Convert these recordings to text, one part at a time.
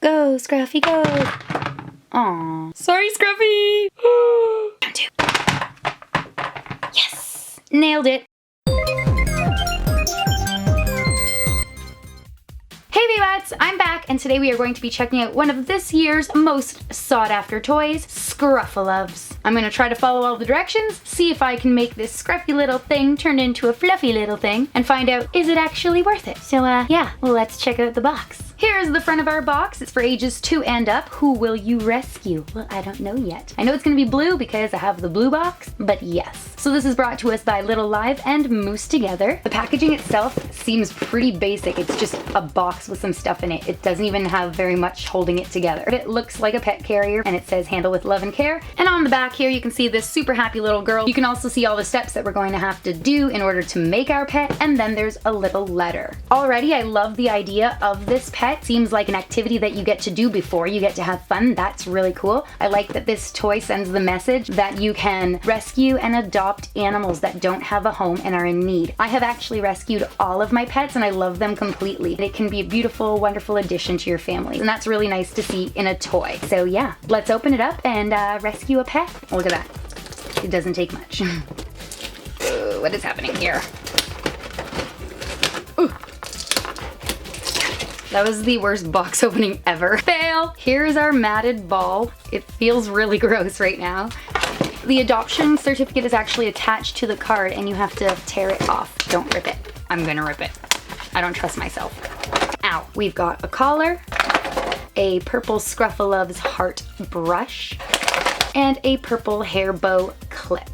Go, Scruffy, go. Aw. Sorry, Scruffy. Round 2. Yes. Nailed it. Hey Baybats, I'm back, and today we are going to be checking out one of this year's most sought after toys, Scruff A Luvs. I'm gonna try to follow all the directions, see if I can make this scruffy little thing turn into a fluffy little thing, and find out, is it actually worth it? So yeah, let's check out the box. Here's the front of our box. It's for ages 2 and up. Who will you rescue? Well, I don't know yet. I know it's gonna be blue because I have the blue box, but yes. So this is brought to us by Little Live and Moose Together. The packaging itself seems pretty basic. It's just a box with some stuff in it. It doesn't even have very much holding it together. It looks like a pet carrier, and it says handle with love and care. And on the back here, you can see this super happy little girl. You can also see all the steps that we're going to have to do in order to make our pet, and then there's a little letter. Already, I love the idea of this pet. Seems like an activity that you get to do before you get to have fun. That's really cool. I like that this toy sends the message that you can rescue and adopt animals that don't have a home and are in need. I have actually rescued all of my pets, and I love them completely. It can be a beautiful, wonderful addition to your family, and that's really nice to see in a toy. So yeah, let's open it up and rescue a pet. Look at that. It doesn't take much. What is happening here? Ooh. That was the worst box opening ever. Fail! Here's our matted ball. It feels really gross right now. The adoption certificate is actually attached to the card, and you have to tear it off. Don't rip it. I'm gonna rip it. I don't trust myself. Ow. We've got a collar, a purple Scruff A Luvs heart brush, and a purple hair bow clip.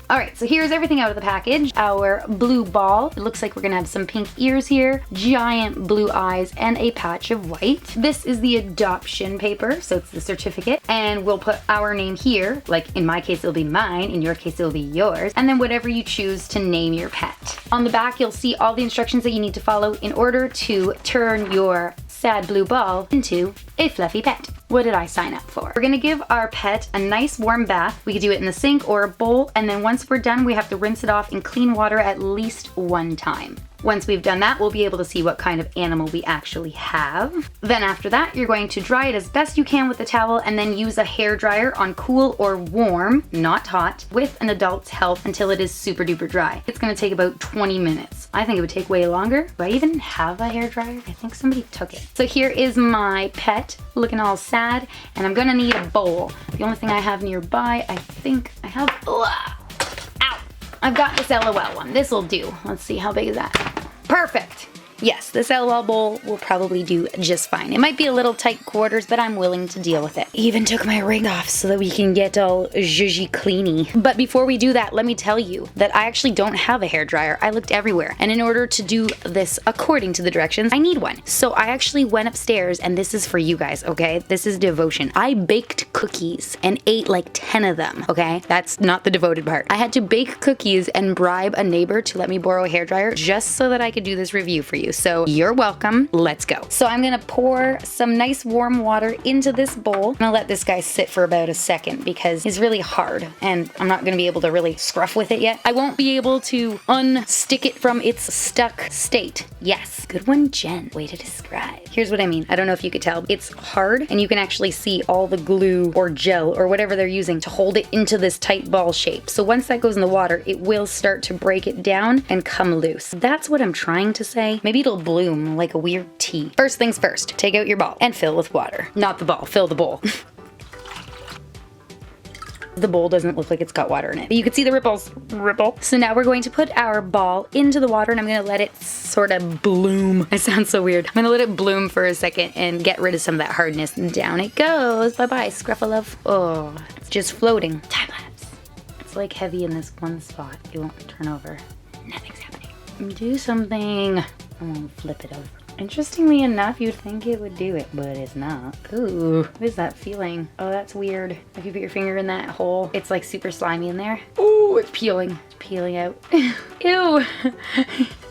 Alright, so here's everything out of the package. Our blue ball. It looks like we're gonna have some pink ears here, giant blue eyes, and a patch of white. This is the adoption paper, so it's the certificate, and we'll put our name here. Like in my case, it'll be mine, in your case, it'll be yours, and then whatever you choose to name your pet. On the back, you'll see all the instructions that you need to follow in order to turn your sad blue ball into a fluffy pet. What did I sign up for? We're gonna give our pet a nice warm bath. We could do it in the sink or a bowl, and then once we're done, we have to rinse it off in clean water at least 1 time. Once we've done that, we'll be able to see what kind of animal we actually have. Then after that, you're going to dry it as best you can with a towel, and then use a hair dryer on cool or warm, not hot, with an adult's help until it is super duper dry. It's gonna take about 20 minutes. I think it would take way longer. Do I even have a hair dryer? I think somebody took it. So here is my pet, looking all sad, and I'm gonna need a bowl. The only thing I have nearby, I think I have, I've got this LOL one. This'll do. Let's see, how big is that? Perfect. Yes, this LOL bowl will probably do just fine. It might be a little tight quarters, but I'm willing to deal with it. Even took my ring off so that we can get all zhuzhy cleany. But before we do that, let me tell you that I actually don't have a hair dryer. I looked everywhere. And in order to do this according to the directions, I need one. So I actually went upstairs, and this is for you guys, okay? This is devotion. I baked cookies and ate like 10 of them, okay? That's not the devoted part. I had to bake cookies and bribe a neighbor to let me borrow a hair dryer just so that I could do this review for you. So you're welcome. Let's go. So I'm gonna pour some nice warm water into this bowl. I'm gonna let this guy sit for about a second because he's really hard, and I'm not gonna be able to really scruff with it yet. I won't be able to unstick it from its stuck state. Yes, good one, Jen. Way to describe. Here's what I mean. I don't know if you could tell. It's hard, and you can actually see all the glue or gel or whatever they're using to hold it into this tight ball shape. So once that goes in the water, it will start to break it down and come loose. That's what I'm trying to say. Maybe it'll bloom like a weird tea. First things first, take out your ball and fill with water. Not the ball, fill the bowl. The bowl doesn't look like it's got water in it, but you can see the ripples. Ripple. So now we're going to put our ball into the water, and I'm gonna let it sort of bloom. I sound so weird. I'm gonna let it bloom for a second and get rid of some of that hardness. Down it goes. Bye-bye, Scruff A Luv. Oh, it's just floating. Time lapse. It's like heavy in this one spot. It won't turn over. Nothing's happening. Do something. I won't flip it over. Interestingly enough, you'd think it would do it, but it's not. Ooh, what is that feeling? Oh, that's weird. If you put your finger in that hole, it's like super slimy in there. Ooh, it's peeling. It's peeling out. Ew.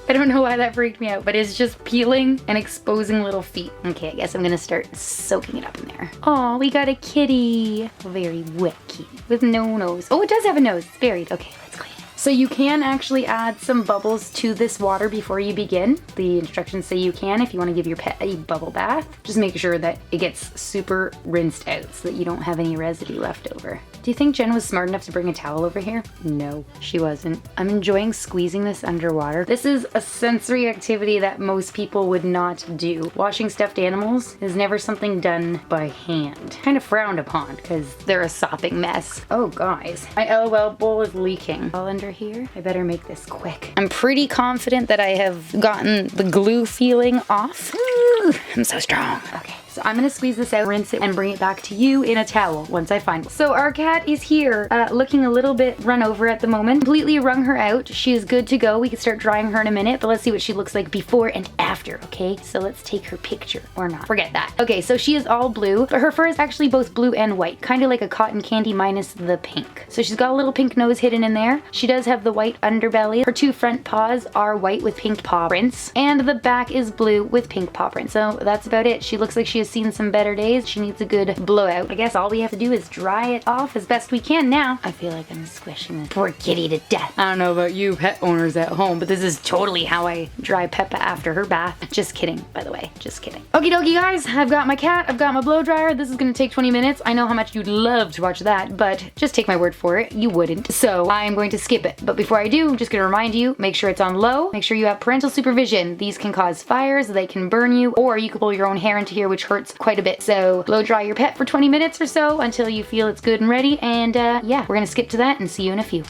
I don't know why that freaked me out, but it's just peeling and exposing little feet. Okay, I guess I'm gonna start soaking it up in there. Oh, we got a kitty. A very wet kitty with no nose. Oh, it does have a nose. It's buried. Okay, let's clean it. So you can actually add some bubbles to this water before you begin. The instructions say you can if you want to give your pet a bubble bath. Just make sure that it gets super rinsed out so that you don't have any residue left over. Do you think Jen was smart enough to bring a towel over here? No, she wasn't. I'm enjoying squeezing this underwater. This is a sensory activity that most people would not do. Washing stuffed animals is never something done by hand. Kind of frowned upon because they're a sopping mess. Oh guys, my LOL bowl is leaking. All under here. I better make this quick. I'm pretty confident that I have gotten the glue feeling off. Ooh, I'm so strong. Okay. So I'm gonna squeeze this out, rinse it, and bring it back to you in a towel once I find it. So our cat is here, looking a little bit run over at the moment. Completely wrung her out. She is good to go. We can start drying her in a minute, but let's see what she looks like before and after, okay? So let's take her picture, or not. Forget that. Okay, so she is all blue, but her fur is actually both blue and white, kind of like a cotton candy minus the pink. So she's got a little pink nose hidden in there. She does have the white underbelly. Her two front paws are white with pink paw prints, and the back is blue with pink paw prints. So that's about it. She looks like she has seen some better days. She needs a good blowout. I guess all we have to do is dry it off as best we can now. I feel like I'm squishing this poor kitty to death. I don't know about you pet owners at home, but this is totally how I dry Peppa after her bath. Just kidding, by the way. Just kidding. Okie dokie, guys. I've got my cat. I've got my blow dryer. This is gonna take 20 minutes. I know how much you'd love to watch that, but just take my word for it. You wouldn't. So I'm going to skip it. But before I do, I'm just gonna remind you, make sure it's on low. Make sure you have parental supervision. These can cause fires. They can burn you, or you can pull your own hair into here, which hurts quite a bit. So blow dry your pet for 20 minutes or so until you feel it's good and ready. And yeah, we're gonna skip to that and see you in a few.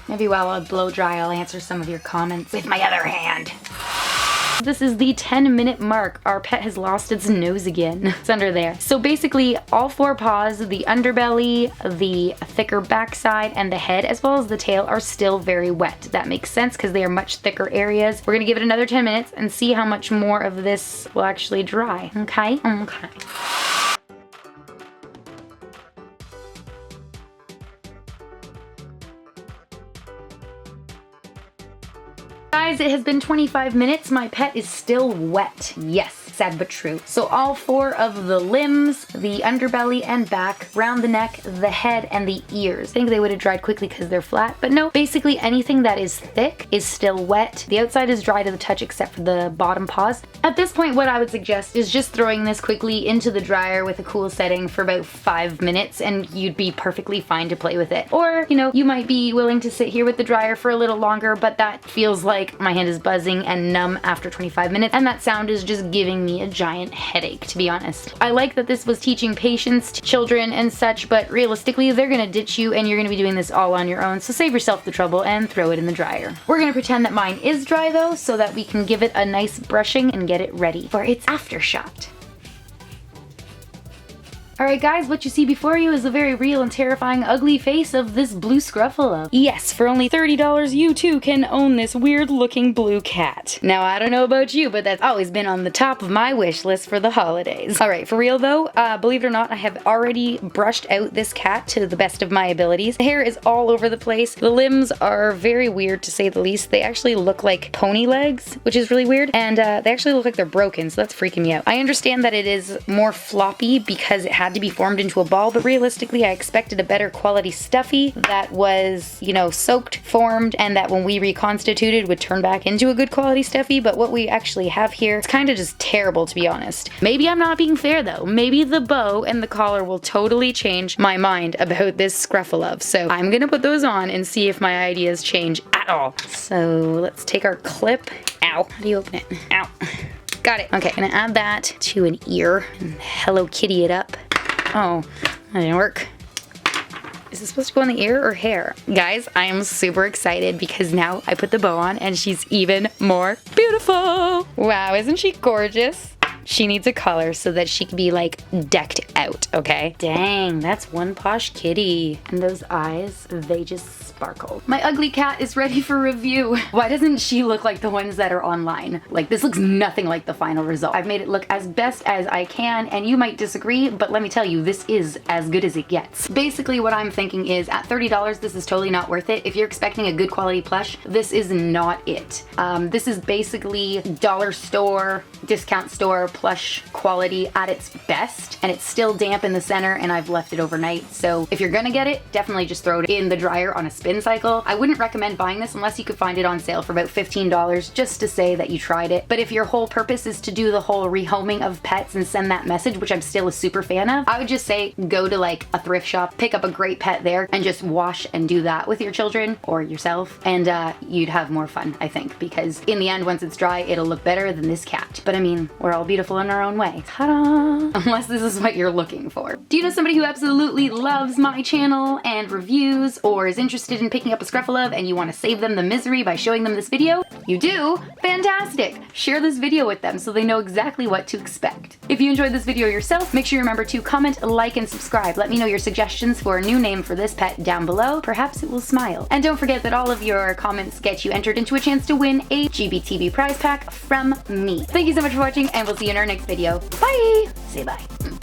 Maybe while I blow dry, I'll answer some of your comments with my other hand. This is the 10-minute mark. Our pet has lost its nose again. It's under there. So basically, all four paws, the underbelly, the thicker backside, and the head, as well as the tail, are still very wet. That makes sense because they are much thicker areas. We're gonna give it another 10 minutes and see how much more of this will actually dry. Okay? Okay. Guys, it has been 25 minutes. My pet is still wet. Yes, sad but true. So all four of the limbs, the underbelly and back, round the neck, the head, and the ears. I think they would have dried quickly because they're flat, but no, basically anything that is thick is still wet. The outside is dry to the touch except for the bottom paws. At this point, what I would suggest is just throwing this quickly into the dryer with a cool setting for about 5 minutes and you'd be perfectly fine to play with it. Or, you know, you might be willing to sit here with the dryer for a little longer, but that feels like my hand is buzzing and numb after 25 minutes, and that sound is just giving me a giant headache, to be honest. I like that this was teaching patience to children and such, but realistically, they're gonna ditch you and you're gonna be doing this all on your own, so save yourself the trouble and throw it in the dryer. We're gonna pretend that mine is dry though, so that we can give it a nice brushing and get it ready for its aftershot. Alright guys, what you see before you is the very real and terrifying ugly face of this blue Scruff A Luv. Yes, for only $30 you too can own this weird looking blue cat. Now I don't know about you, but that's always been on the top of my wish list for the holidays. Alright, for real though, believe it or not, I have already brushed out this cat to the best of my abilities. The hair is all over the place. The limbs are very weird to say the least. They actually look like pony legs, which is really weird, and they actually look like they're broken, so that's freaking me out. I understand that it is more floppy because it had to be formed into a ball, but realistically I expected a better quality stuffy that was, you know, soaked, formed, and that when we reconstituted would turn back into a good quality stuffy, but what we actually have here, it's kind of just terrible, to be honest. Maybe I'm not being fair though. Maybe the bow and the collar will totally change my mind about this Scruff A Luv, so I'm gonna put those on and see if my ideas change at all. So let's take our clip. Ow. How do you open it? Ow. Got it. Okay, gonna add that to an ear and Hello Kitty it up. Oh, that didn't work. Is this supposed to go in the ear or hair? Guys, I am super excited because now I put the bow on and she's even more beautiful. Wow, isn't she gorgeous? She needs a collar so that she can be like decked out, okay? Dang, that's one posh kitty. And those eyes, they just sparkle. My ugly cat is ready for review. Why doesn't she look like the ones that are online? Like, this looks nothing like the final result. I've made it look as best as I can, and you might disagree, but let me tell you, this is as good as it gets. Basically, what I'm thinking is at $30, this is totally not worth it. If you're expecting a good quality plush, this is not it. This is basically dollar store, discount store plush quality at its best, and it's still damp in the center, and I've left it overnight. So if you're gonna get it, definitely just throw it in the dryer on a spin cycle. I wouldn't recommend buying this unless you could find it on sale for about $15 just to say that you tried it. But if your whole purpose is to do the whole rehoming of pets and send that message, which I'm still a super fan of, I would just say go to like a thrift shop, pick up a great pet there, and just wash and do that with your children or yourself, and you'd have more fun, I think, because in the end, once it's dry, it'll look better than this cat. But I mean, we're all beautiful in our own way. Ta-da! Unless this is what you're looking for. Do you know somebody who absolutely loves my channel and reviews, or is interested in picking up a Scruff A Luv and you want to save them the misery by showing them this video? You do? Fantastic! Share this video with them so they know exactly what to expect. If you enjoyed this video yourself, make sure you remember to comment, like, and subscribe. Let me know your suggestions for a new name for this pet down below. Perhaps it will smile. And don't forget that all of your comments get you entered into a chance to win a GBTV prize pack from me. Thank you so much for watching, and we'll see you in our next video. Bye! Say bye.